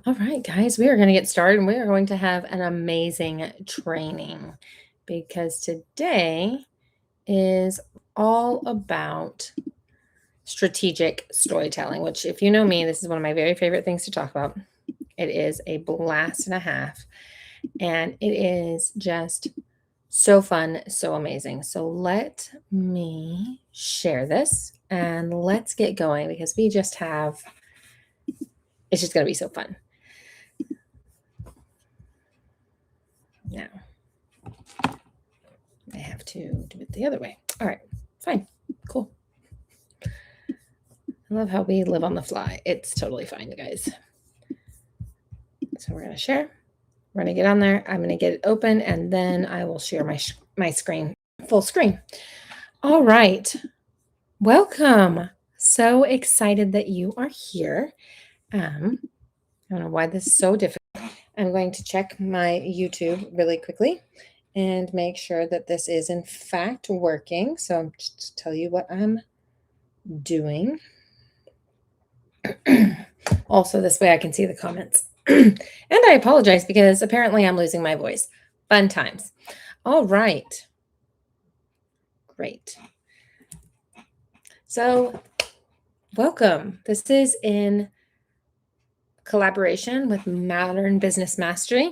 All right, guys, we are going to get started and we are going to have an amazing training because today is all about strategic storytelling, which, if you know me, this is one of my very favorite things to talk about. It is a blast and a half, and it is just so fun, so amazing. So, let me share this and let's get going because it's just going to be so fun. Now, I have to do it the other way. All right, fine, cool. I love how we live on the fly. It's totally fine, you guys. So we're going to share. We're going to get on there. I'm going to get it open, and then I will share my screen, full screen. All right. Welcome. So excited that you are here. I don't know why this is so difficult. I'm going to check my YouTube really quickly and make sure that this is in fact working. So I'm just tell you what I'm doing. Also, this way I can see the comments. And I apologize because apparently I'm losing my voice. Fun times. All right. Great. So, welcome. This is in collaboration with Modern Business Mastery.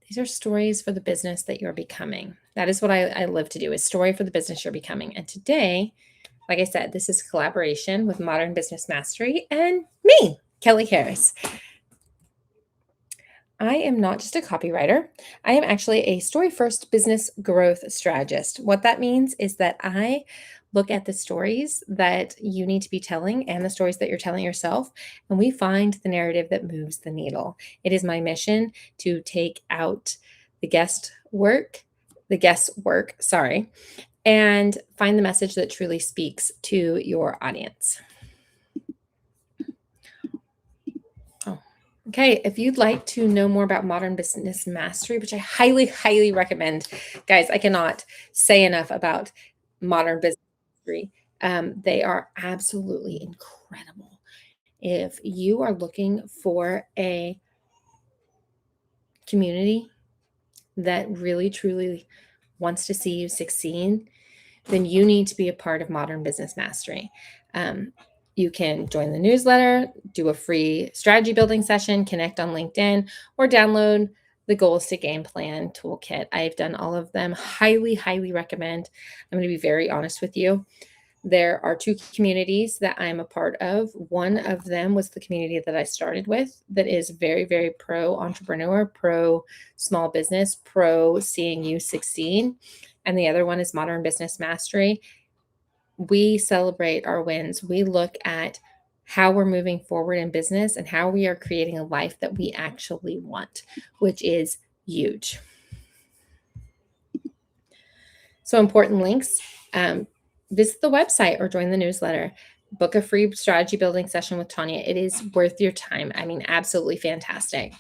These are stories for the business that you're becoming. That is what I live to do, is story for the business you're becoming. And today, like I said, this is collaboration with Modern Business Mastery and me, Kelly Harris. I am not just a copywriter. I am actually a story-first business growth strategist. What that means is that I look at the stories that you need to be telling and the stories that you're telling yourself, and we find the narrative that moves the needle. It is my mission to take out the guesswork, and find the message that truly speaks to your audience. Okay, if you'd like to know more about Modern Business Mastery, which I highly, highly recommend, guys, I cannot say enough about Modern Business Mastery. They are absolutely incredible. If you are looking for a community that really, truly wants to see you succeed, then you need to be a part of Modern Business Mastery. You can join the newsletter, do a free strategy building session, connect on LinkedIn, or download the Goals to Game Plan toolkit. I've done all of them. Highly, highly recommend. I'm going to be very honest with you. There are two communities that I'm a part of. One of them was the community that I started with that is very, very pro entrepreneur, pro small business, pro seeing you succeed. And the other one is Modern Business Mastery. We celebrate our wins. We look at how we're moving forward in business and how we are creating a life that we actually want, which is huge. So important links. Visit the website or join the newsletter. Book a free strategy building session with Tanya. It is worth your time. I mean, absolutely fantastic.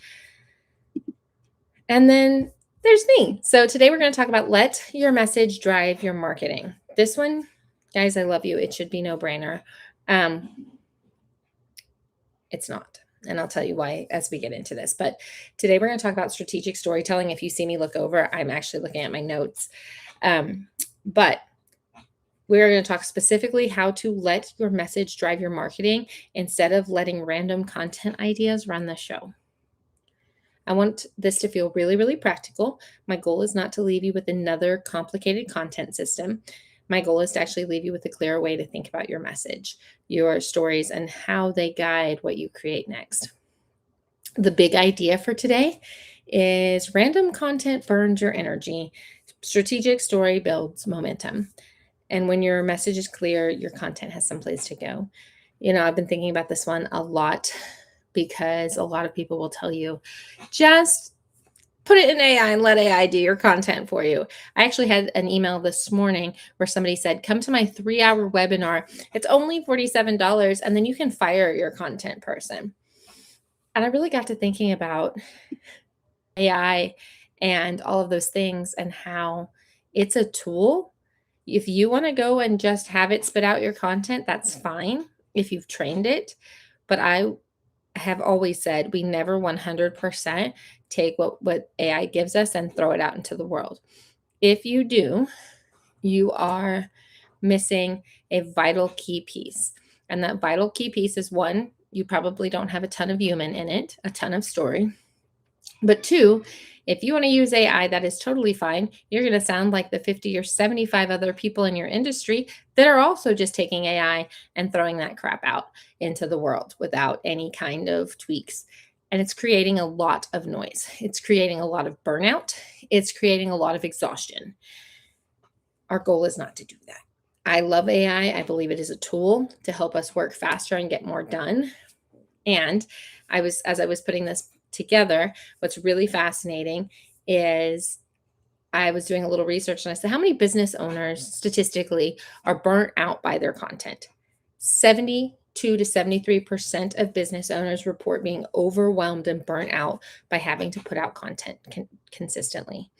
And then there's me. So today we're going to talk about let your message drive your marketing. This one, guys, I love you. It should be no brainer. It's not. And I'll tell you why as we get into this. But today we're going to talk about strategic storytelling. If you see me look over, I'm actually looking at my notes. But we're going to talk specifically how to let your message drive your marketing instead of letting random content ideas run the show. I want this to feel really, really practical. My goal is not to leave you with another complicated content system. My goal is to actually leave you with a clearer way to think about your message, your stories, and how they guide what you create next. The big idea for today is random content burns your energy. Strategic story builds momentum. And when your message is clear, your content has some place to go. You know, I've been thinking about this one a lot because a lot of people will tell you, just put it in AI and let AI do your content for you. I actually had an email this morning where somebody said, come to my 3-hour webinar. It's only $47, and then you can fire your content person. And I really got to thinking about AI and all of those things and how it's a tool. If you want to go and just have it spit out your content, that's fine if you've trained it. But I have always said we never 100% take what AI gives us and throw it out into the world. If you do, you are missing a vital key piece. And that vital key piece is one, you probably don't have a ton of human in it, a ton of story. But two, if you want to use AI, that is totally fine. You're going to sound like the 50 or 75 other people in your industry that are also just taking AI and throwing that crap out into the world without any kind of tweaks. And it's creating a lot of noise. It's creating a lot of burnout. It's creating a lot of exhaustion. Our goal is not to do that. I love AI. I believe it is a tool to help us work faster and get more done. And as I was putting this together, what's really fascinating is I was doing a little research and I said, how many business owners statistically are burnt out by their content? 72 to 73% of business owners report being overwhelmed and burnt out by having to put out content consistently.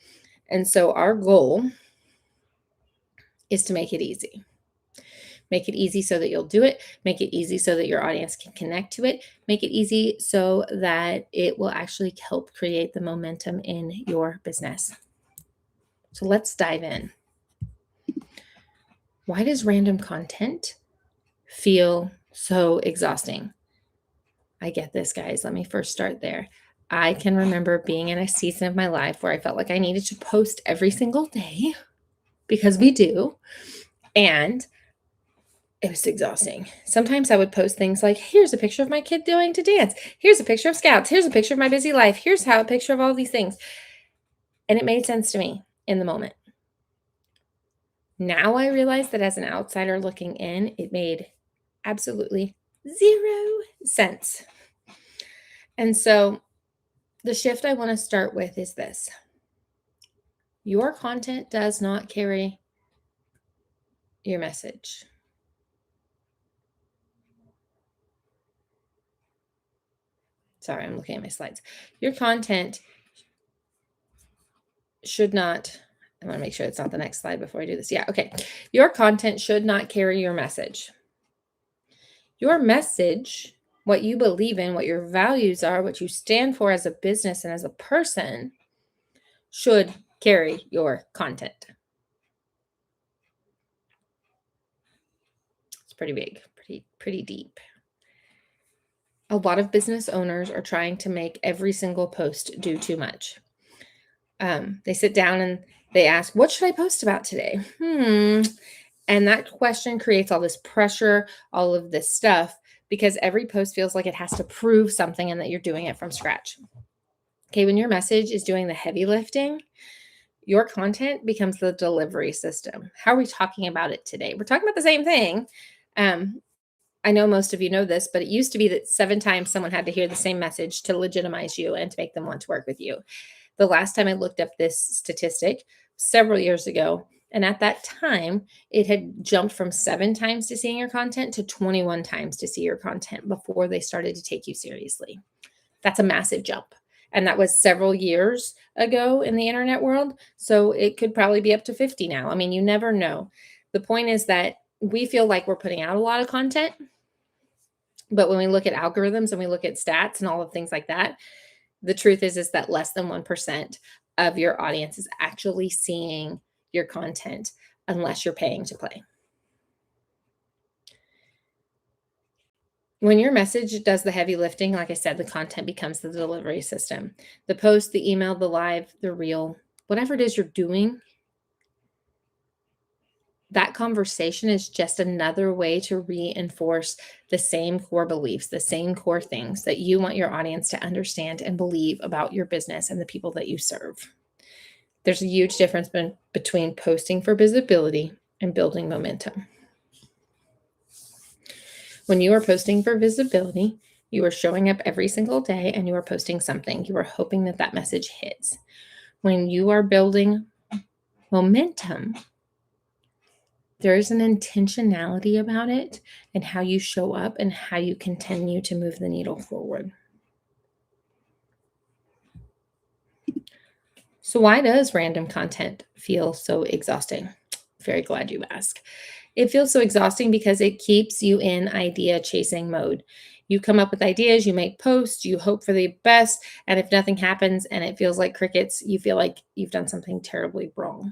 And so our goal is to make it easy. Make it easy so that you'll do it. Make it easy so that your audience can connect to it. Make it easy so that it will actually help create the momentum in your business. So let's dive in. Why does random content feel so exhausting? I get this, guys. Let me first start there. I can remember being in a season of my life where I felt like I needed to post every single day because we do. And it was exhausting. Sometimes I would post things like, here's a picture of my kid going to dance. Here's a picture of scouts. Here's a picture of my busy life. Here's a picture of all these things. And it made sense to me in the moment. Now I realize that as an outsider looking in, it made absolutely zero sense. And so the shift I want to start with is this. Your content does not carry your message. Sorry, I'm looking at my slides. Your content should not, I want to make sure it's not the next slide before I do this. Yeah, okay. Your content should not carry your message. Your message, what you believe in, what your values are, what you stand for as a business and as a person, should carry your content. It's pretty big, pretty deep. A lot of business owners are trying to make every single post do too much. They sit down and they ask, what should I post about today? And that question creates all this pressure, all of this stuff, because every post feels like it has to prove something and that you're doing it from scratch. Okay, when your message is doing the heavy lifting, your content becomes the delivery system. How are we talking about it today? We're talking about the same thing. I know most of you know this, but it used to be that 7 times someone had to hear the same message to legitimize you and to make them want to work with you. The last time I looked up this statistic, several years ago, and at that time, it had jumped from 7 times to seeing your content to 21 times to see your content before they started to take you seriously. That's a massive jump. And that was several years ago in the internet world. So it could probably be up to 50 now. I mean, you never know. The point is that we feel like we're putting out a lot of content. But when we look at algorithms and we look at stats and all of things like that, the truth is that less than 1% of your audience is actually seeing your content unless you're paying to play. When your message does the heavy lifting, like I said, the content becomes the delivery system. The post, the email, the live, the reel, whatever it is you're doing, that conversation is just another way to reinforce the same core beliefs, the same core things that you want your audience to understand and believe about your business and the people that you serve. There's a huge difference between posting for visibility and building momentum. When you are posting for visibility, you are showing up every single day and you are posting something. You are hoping that that message hits. When you are building momentum, there is an intentionality about it and how you show up and how you continue to move the needle forward. So why does random content feel so exhausting? Very glad you asked. It feels so exhausting because it keeps you in idea chasing mode. You come up with ideas, you make posts, you hope for the best. And if nothing happens and it feels like crickets, you feel like you've done something terribly wrong.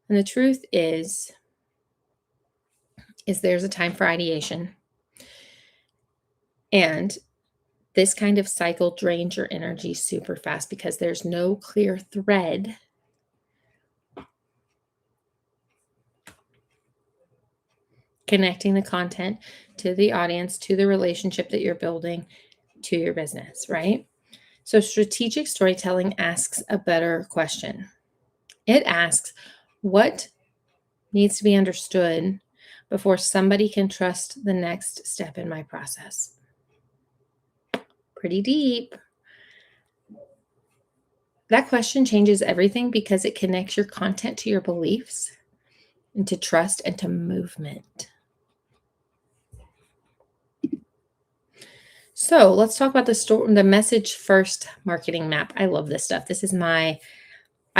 And the truth is there's a time for ideation. And this kind of cycle drains your energy super fast because there's no clear thread connecting the content to the audience, to the relationship that you're building, to your business, right? So strategic storytelling asks a better question. It asks, what needs to be understood before somebody can trust the next step in my process? Pretty deep. That question changes everything because it connects your content to your beliefs and to trust and to movement. So let's talk about the message first marketing map. I love this stuff. I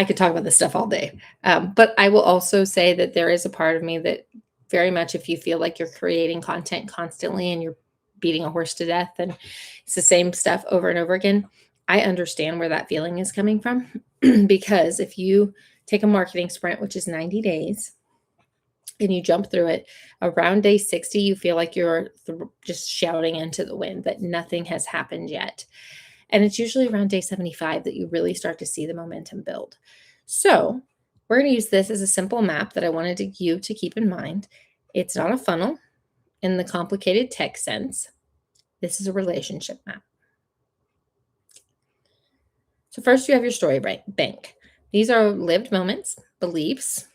could talk about this stuff all day. But I will also say that there is a part of me that very much, if you feel like you're creating content constantly and you're beating a horse to death and it's the same stuff over and over again, I understand where that feeling is coming from. Because if you take a marketing sprint, which is 90 days, and you jump through it, around day 60, you feel like you're just shouting into the wind that nothing has happened yet. And it's usually around day 75 that you really start to see the momentum build. So we're going to use this as a simple map that I wanted you to keep in mind. It's not a funnel in the complicated tech sense. This is a relationship map. So first you have your story bank. These are lived moments, beliefs,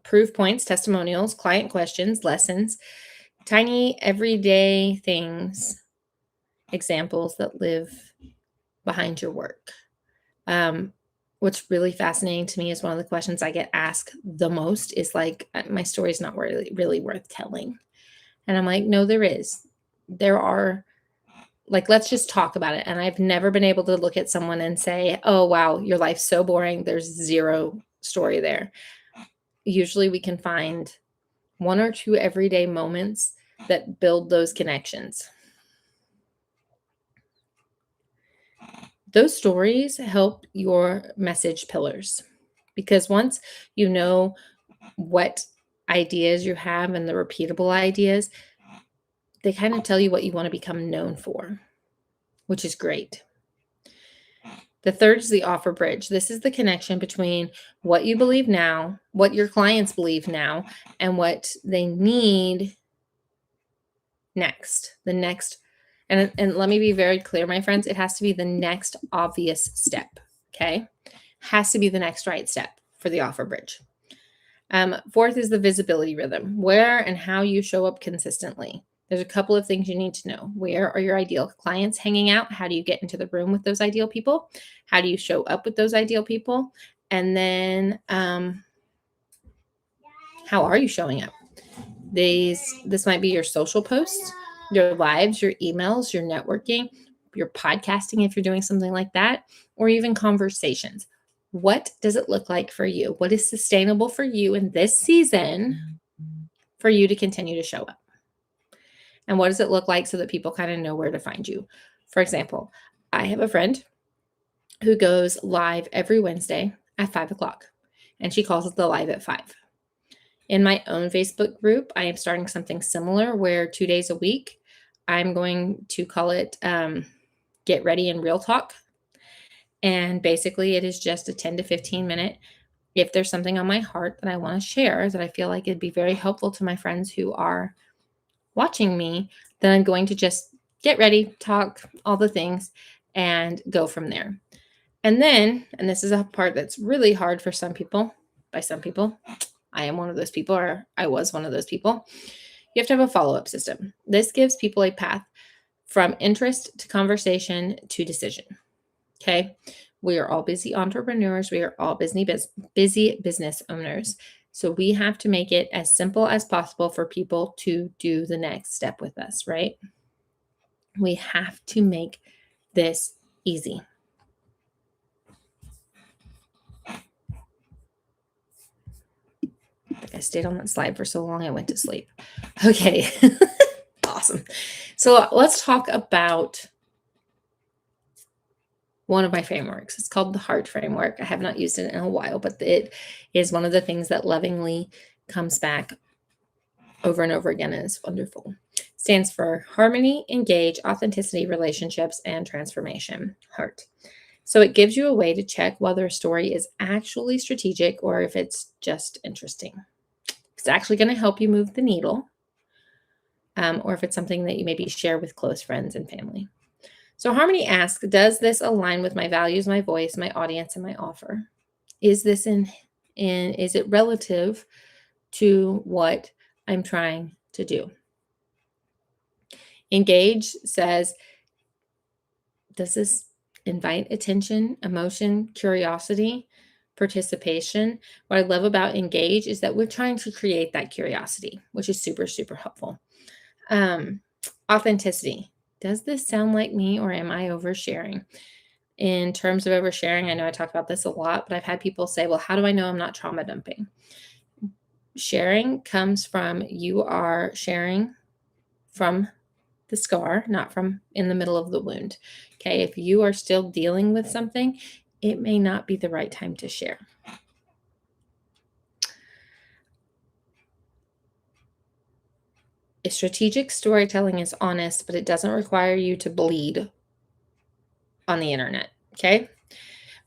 proof points, testimonials, client questions, lessons, tiny everyday things, examples that live behind your work. What's really fascinating to me is one of the questions I get asked the most is like, my story's not really worth telling. And I'm like, no, there is. There are, like, let's just talk about it. And I've never been able to look at someone and say, oh, wow, your life's so boring. There's zero story there. Usually we can find one or two everyday moments that build those connections. Those stories help your message pillars, because once you know what ideas you have and the repeatable ideas, they kind of tell you what you want to become known for, which is great. The third is the offer bridge. This is the connection between what you believe now, what your clients believe now, and what they need next. And let me be very clear, my friends, it has to be the next obvious step, okay? Has to be the next right step for the offer bridge. Fourth is the visibility rhythm, where and how you show up consistently. There's a couple of things you need to know. Where are your ideal clients hanging out? How do you get into the room with those ideal people? How do you show up with those ideal people? And then how are you showing up? This might be your social posts, your lives, your emails, your networking, your podcasting if you're doing something like that, or even conversations. What does it look like for you? What is sustainable for you in this season for you to continue to show up? And what does it look like so that people kind of know where to find you? For example, I have a friend who goes live every Wednesday at 5:00, and she calls it the Live at 5. In my own Facebook group, I am starting something similar where 2 days a week, I'm going to call it Get Ready and Real Talk. And basically, it is just a 10 to 15 minute. If there's something on my heart that I want to share that I feel like it'd be very helpful to my friends who are watching me, then I'm going to just get ready, talk, all the things, and go from there. And then, and this is a part that's really hard for some people, by some people, I am one of those people, or I was one of those people. You have to have a follow-up system. This gives people a path from interest to conversation to decision. Okay. We are all busy entrepreneurs. We are all busy business owners. So we have to make it as simple as possible for people to do the next step with us, right? We have to make this easy. I stayed on that slide for so long, I went to sleep. Okay. awesome. So let's talk about one of my frameworks. It's called the HEART framework. I have not used it in a while, but it is one of the things that lovingly comes back over and over again, and it's wonderful. Stands for harmony, engage, authenticity, relationships, and transformation. HEART. So it gives you a way to check whether a story is actually strategic or if it's just interesting. It's actually going to help you move the needle, or if it's something that you maybe share with close friends and family. So Harmony asks, does this align with my values, my voice, my audience, and my offer? Is this is it relative to what I'm trying to do? Engage says, does this invite attention, emotion, curiosity, participation? What I love about Engage is that we're trying to create that curiosity, which is super, super helpful. Authenticity. Does this sound like me or am I oversharing? In terms of oversharing, I know I talk about this a lot, but I've had people say, well, how do I know I'm not trauma dumping? Sharing comes from you are sharing from the scar, not from in the middle of the wound. Okay. If you are still dealing with something, it may not be the right time to share. If strategic storytelling is honest, but it doesn't require you to bleed on the internet. Okay.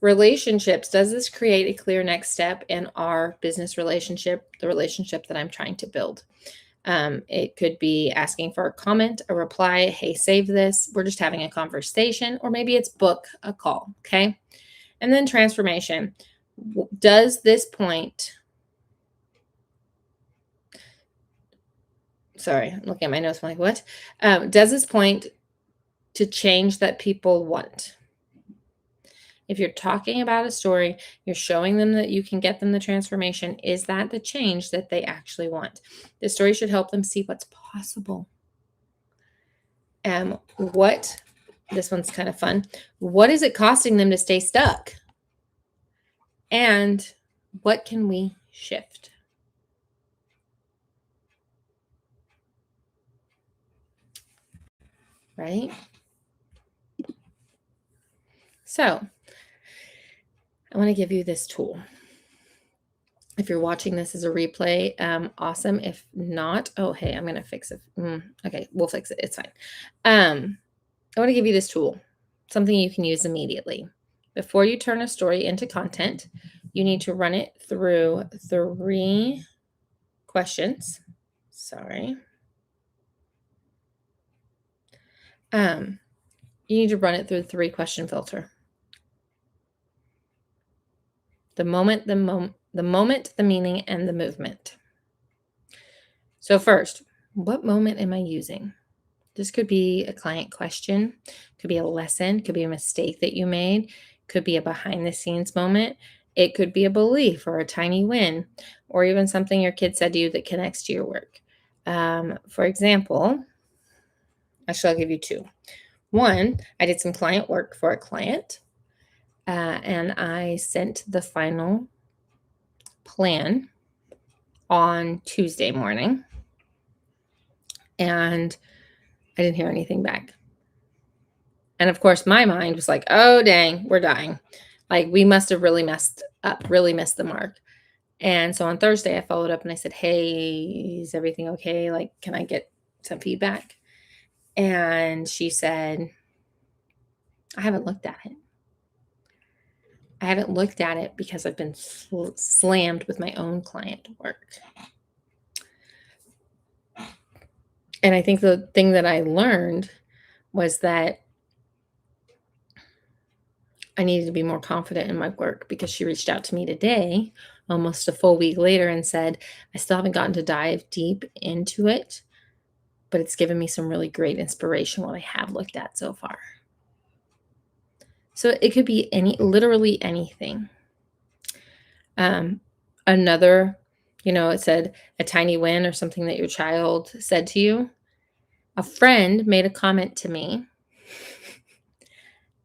Relationships. Does this create a clear next step in our business relationship, the relationship that I'm trying to build? It could be asking for a comment, a reply, hey, save this. We're just having a conversation, or maybe it's book a call. Okay. And then transformation. Does this point, sorry, I'm looking at my notes. I'm like, what? Does this point to change that people want? If you're talking about a story, you're showing them that you can get them the transformation. Is that the change that they actually want? The story should help them see what's possible. This one's kind of fun. What is it costing them to stay stuck? And what can we shift? Right? So I want to give you this tool. If you're watching this as a replay, awesome. If not, oh, hey, I'm going to fix it. Okay, we'll fix it. It's fine. I want to give you this tool, something you can use immediately. Before you turn a story into content, you need to run it through 3 questions. Sorry. You need to run it through the 3-question filter. The moment, the meaning, and the movement. So first, what moment am I using? This could be a client question, could be a lesson, could be a mistake that you made, could be a behind the scenes moment. It could be a belief or a tiny win, or even something your kid said to you that connects to your work. For example, I'll give you 2. One, I did some client work for a client, and I sent the final plan on Tuesday morning, and I didn't hear anything back. And of course, my mind was like, oh, dang, we're dying. Like, we must have really messed up, really missed the mark. And so on Thursday, I followed up and I said, hey, is everything okay? Like, can I get some feedback? And she said, I haven't looked at it. I haven't looked at it because I've been slammed with my own client work. And I think the thing that I learned was that I needed to be more confident in my work, because she reached out to me today, almost a full week later, and said, I still haven't gotten to dive deep into it, but it's given me some really great inspiration what I have looked at so far. So it could be literally anything. Another, it said a tiny win or something that your child said to you. A friend made a comment to me.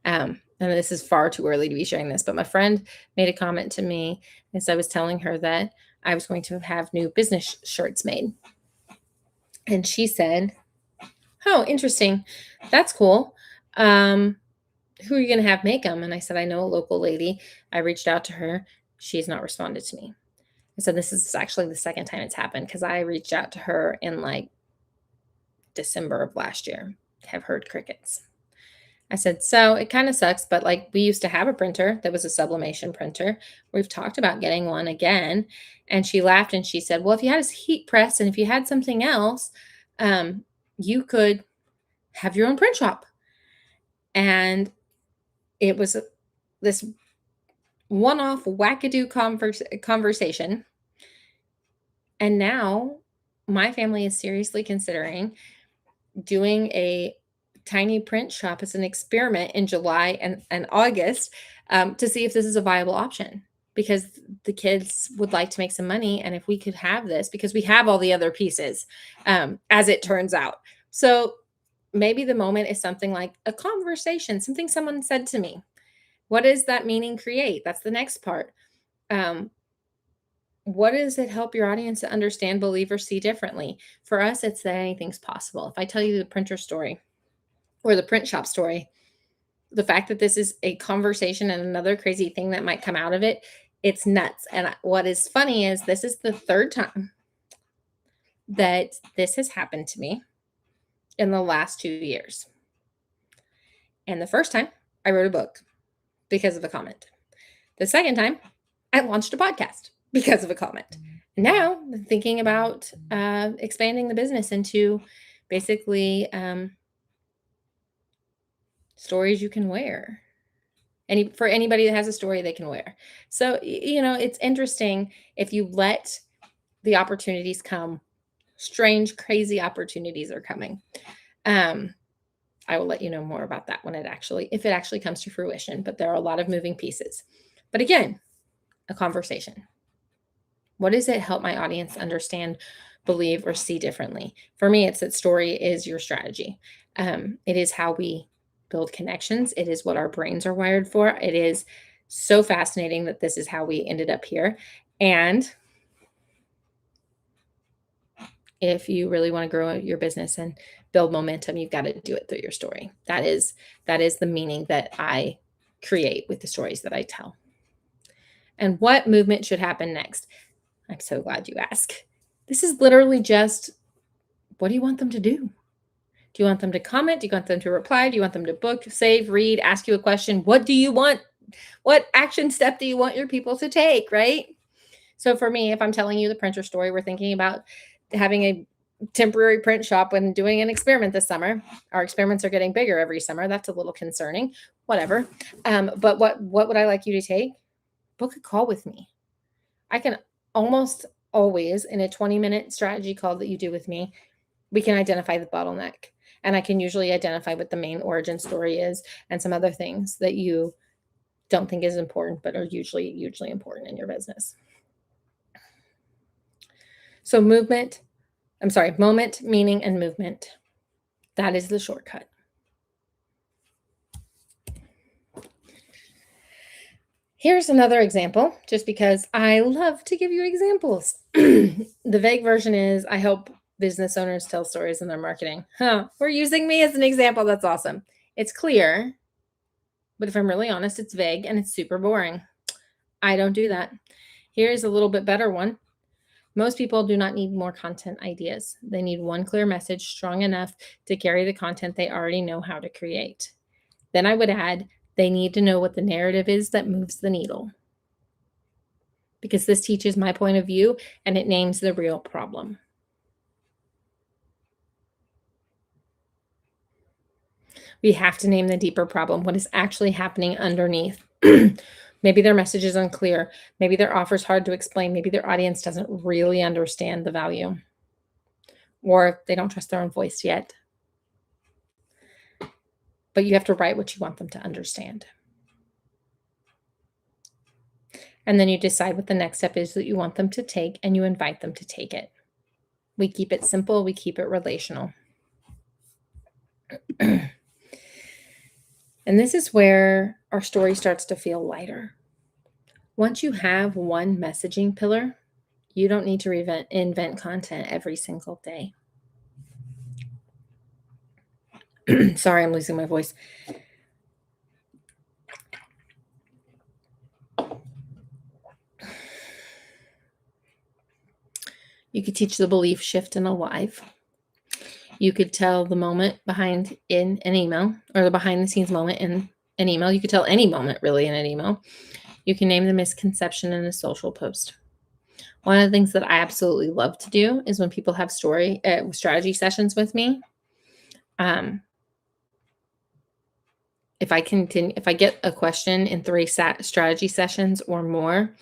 And this is far too early to be sharing this, but my friend made a comment to me as I was telling her that I was going to have new business shirts made. And she said, Oh, interesting. That's cool. Um, who are you going to have make them? And I said, I know a local lady. I reached out to her. She's not responded to me. I said, this is actually the second time it's happened because I reached out to her in like December of last year. Have heard crickets. I said, so it kind of sucks, but like we used to have a printer that was a sublimation printer. We've talked about getting one again. And she laughed and she said, well, if you had a heat press and if you had something else, um, you could have your own print shop. And it was this one off wackadoo conversation. And now my family is seriously considering doing a tiny print shop as an experiment in July and August to see if this is a viable option because the kids would like to make some money. And if we could have this, because we have all the other pieces, as it turns out. So maybe the moment is something like a conversation, something someone said to me. What does that meaning create? That's the next part. Um, what does it help your audience to understand, believe, or see differently? For us, it's that anything's possible. If I tell you the printer story or the print shop story, the fact that this is a conversation and another crazy thing that might come out of it, it's nuts. And what is funny is this is the third time that this has happened to me in the last 2 years. And the first time I wrote a book because of a comment. The second time I launched a podcast because of a comment. Now I'm thinking about expanding the business into basically stories you can wear. For anybody that has a story they can wear. So, it's interesting if you let the opportunities come. Strange, crazy opportunities are coming. I will let you know more about that if it actually comes to fruition. But there are a lot of moving pieces. But again, a conversation. What does it help my audience understand, believe, or see differently? For me, it's that story is your strategy. It is how we build connections. It is what our brains are wired for. It is so fascinating that this is how we ended up here. And if you really want to grow your business and build momentum, you've got to do it through your story. That is the meaning that I create with the stories that I tell. And what movement should happen next? I'm so glad you asked. This is literally just, what do you want them to do? Do you want them to comment? Do you want them to reply? Do you want them to book, save, read, ask you a question? What do you want? What action step do you want your people to take, right? So for me, if I'm telling you the printer story, we're thinking about having a temporary print shop and doing an experiment this summer. Our experiments are getting bigger every summer. That's a little concerning, whatever. But what would I like you to take? Book a call with me. I can almost always, in a 20-minute strategy call that you do with me, we can identify the bottleneck. And I can usually identify what the main origin story is and some other things that you don't think is important, but are usually important in your business. So moment, meaning, and movement. That is the shortcut. Here's another example, just because I love to give you examples. The vague version is I help business owners tell stories in their marketing. We're using me as an example. That's awesome. It's clear, but if I'm really honest, it's vague and it's super boring. I don't do that. Here's a little bit better one. Most people do not need more content ideas. They need one clear message strong enough to carry the content they already know how to create. Then I would add, they need to know what the narrative is that moves the needle. Because this teaches my point of view and it names the real problem. We have to name the deeper problem, what is actually happening underneath. Maybe their message is unclear. Maybe their offer is hard to explain. Maybe their audience doesn't really understand the value. Or they don't trust their own voice yet. But you have to write what you want them to understand. And then you decide what the next step is that you want them to take, and you invite them to take it. We keep it simple. We keep it relational. And this is where our story starts to feel lighter. Once you have one messaging pillar, you don't need to invent content every single day. Sorry, I'm losing my voice. You could teach the belief shift in a live. You could tell the moment behind in an email, or the behind the scenes moment in an email. You could tell any moment really in an email. You can name the misconception in a social post. One of the things that I absolutely love to do is when people have strategy sessions with me. If I get a question in 3 strategy sessions or more,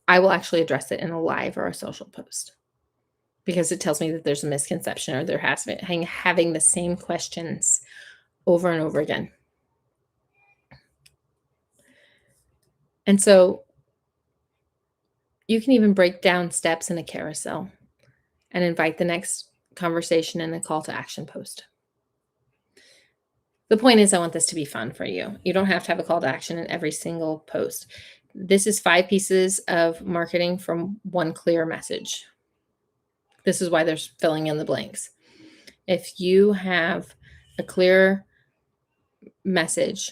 I will actually address it in a live or a social post, because it tells me that there's a misconception, or they're having the same questions over and over again. And so you can even break down steps in a carousel and invite the next conversation in a call to action post. The point is, I want this to be fun for you. You don't have to have a call to action in every single post. This is 5 pieces of marketing from one clear message. This is why there's filling in the blanks. If you have a clear message,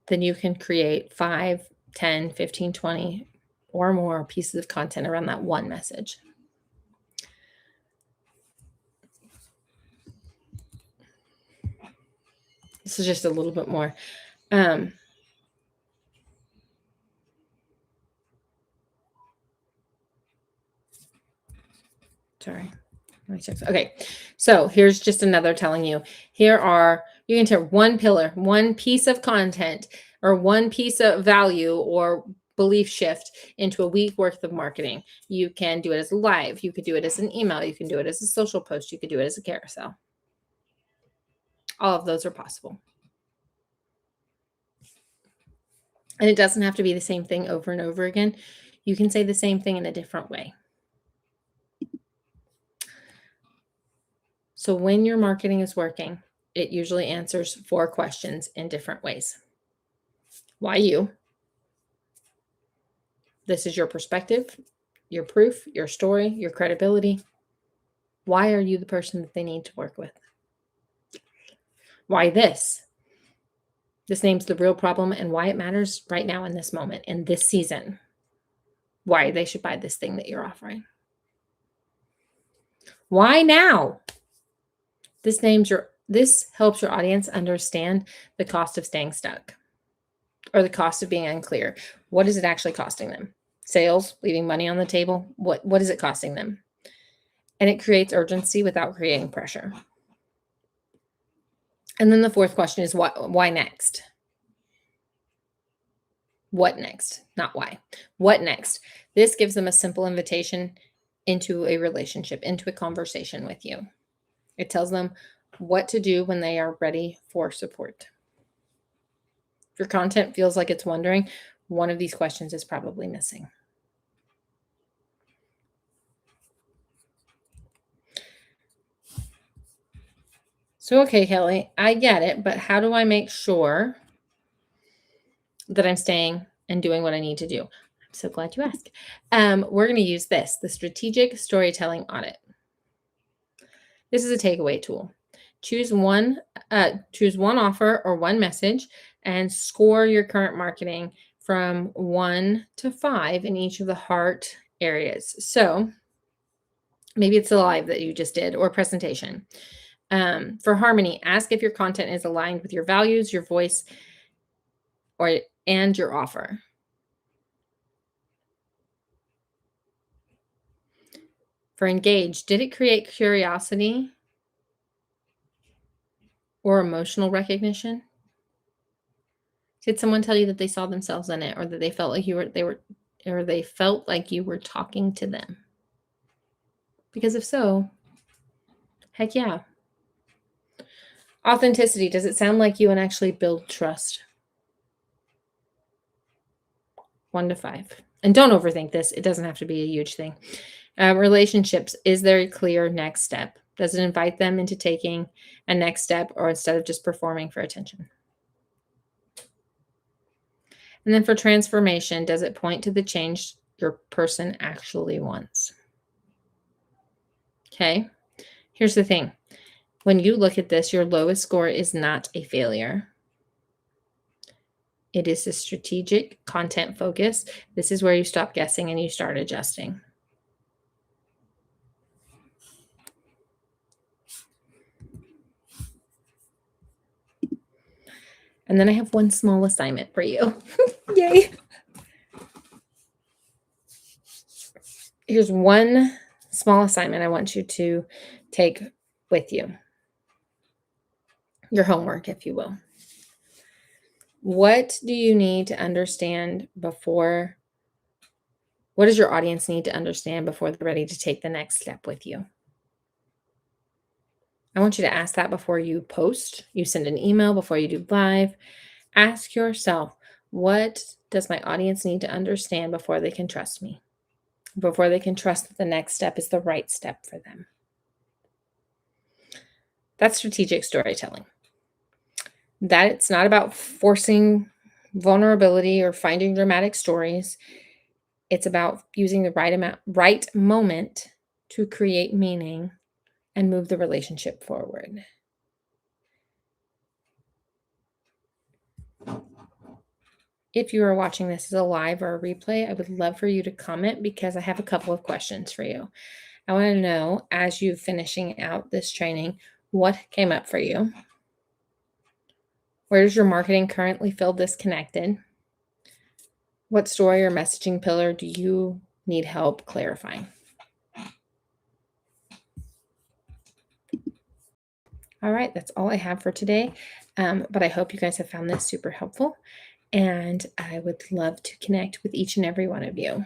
then you can create 5, 10, 15, 20 or more pieces of content around that one message. This is just a little bit more. Sorry. Okay, so here's just another telling you. You can turn one pillar, one piece of content, or one piece of value or belief shift into a week worth of marketing. You can do it as a live. You could do it as an email. You can do it as a social post. You could do it as a carousel. All of those are possible. And it doesn't have to be the same thing over and over again. You can say the same thing in a different way. So when your marketing is working, it usually answers 4 questions in different ways. Why you? This is your perspective, your proof, your story, your credibility. Why are you the person that they need to work with? Why this? This names the real problem and why it matters right now in this moment, in this season. Why they should buy this thing that you're offering. Why now? This helps your audience understand the cost of staying stuck, or the cost of being unclear. What is it actually costing them? Sales, leaving money on the table? What is it costing them? And it creates urgency without creating pressure. And then the 4th question is why next? What next? Not why. What next? This gives them a simple invitation into a relationship, into a conversation with you. It tells them what to do when they are ready for support. If your content feels like it's wondering, one of these questions is probably missing. So, okay, Kelly, I get it, but how do I make sure that I'm staying and doing what I need to do? I'm so glad you asked. We're going to use this, the strategic storytelling audit. This is a takeaway tool. Choose one offer or one message and score your current marketing from 1 to 5 in each of the heart areas. So maybe it's a live that you just did or presentation. For harmony, ask if your content is aligned with your values, your voice, and your offer. For engage, did it create curiosity or emotional recognition? Did someone tell you that they saw themselves in it, or that they felt like they felt like you were talking to them? Because if so, heck yeah. Authenticity, does it sound like you and actually build trust? 1 to 5. And don't overthink this. It doesn't have to be a huge thing. Relationships, is there a clear next step? Does it invite them into taking a next step, or instead of just performing for attention? And then for transformation, does it point to the change your person actually wants? Okay. Here's the thing. When you look at this, your lowest score is not a failure. It is a strategic content focus. This is where you stop guessing and you start adjusting. And then I have one small assignment for you. Yay. Here's one small assignment I want you to take with you. Your homework, if you will. What do you need to understand before? What does your audience need to understand before they're ready to take the next step with you? I want you to ask that before you post, you send an email, before you do live. Ask yourself, what does my audience need to understand before they can trust me? Before they can trust that the next step is the right step for them. That's strategic storytelling. That it's not about forcing vulnerability or finding dramatic stories. It's about using the right moment to create meaning and move the relationship forward. If you are watching this as a live or a replay, I would love for you to comment because I have a couple of questions for you. I want to know, as you finishing out this training, what came up for you? Where does your marketing currently feel disconnected? What story or messaging pillar do you need help clarifying? All right, that's all I have for today. But I hope you guys have found this super helpful. And I would love to connect with each and every one of you.